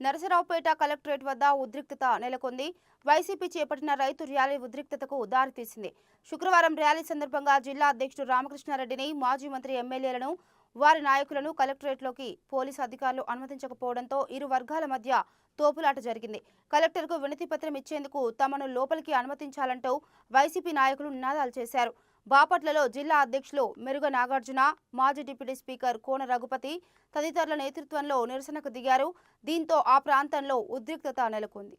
Narasaraopet collectorate వద్ద ఉద్రిక్తత నెలకొంది. వైసీపీ చేపట్టిన రైతు ర్యాలీ ఉద్రిక్తతకు దారితీసింది. శుక్రవారం ర్యాలీ సందర్భంగా జిల్లా అధ్యక్షుడు రామకృష్ణారెడ్డిని, మాజీ మంత్రి ఎమ్మెల్యేలను, వారి నాయకులను కలెక్టరేట్లోకి పోలీసు అధికారులు అనుమతించకపోవడంతో ఇరు వర్గాల మధ్య తోపులాట జరిగింది. కలెక్టర్కు వినతి పత్రం ఇచ్చేందుకు తమను లోపలికి అనుమతించాలంటూ వైసీపీ నాయకులు నినాదాలు చేశారు. బాపట్లలో జిల్లా అధ్యక్షులు మెరుగ నాగార్జున, మాజీ డిప్యూటీ స్పీకర్ కోన రఘుపతి తదితరుల నేతృత్వంలో నిరసనకు దిగారు. దీంతో ఆ ప్రాంతంలో ఉద్రిక్తత నెలకొంది.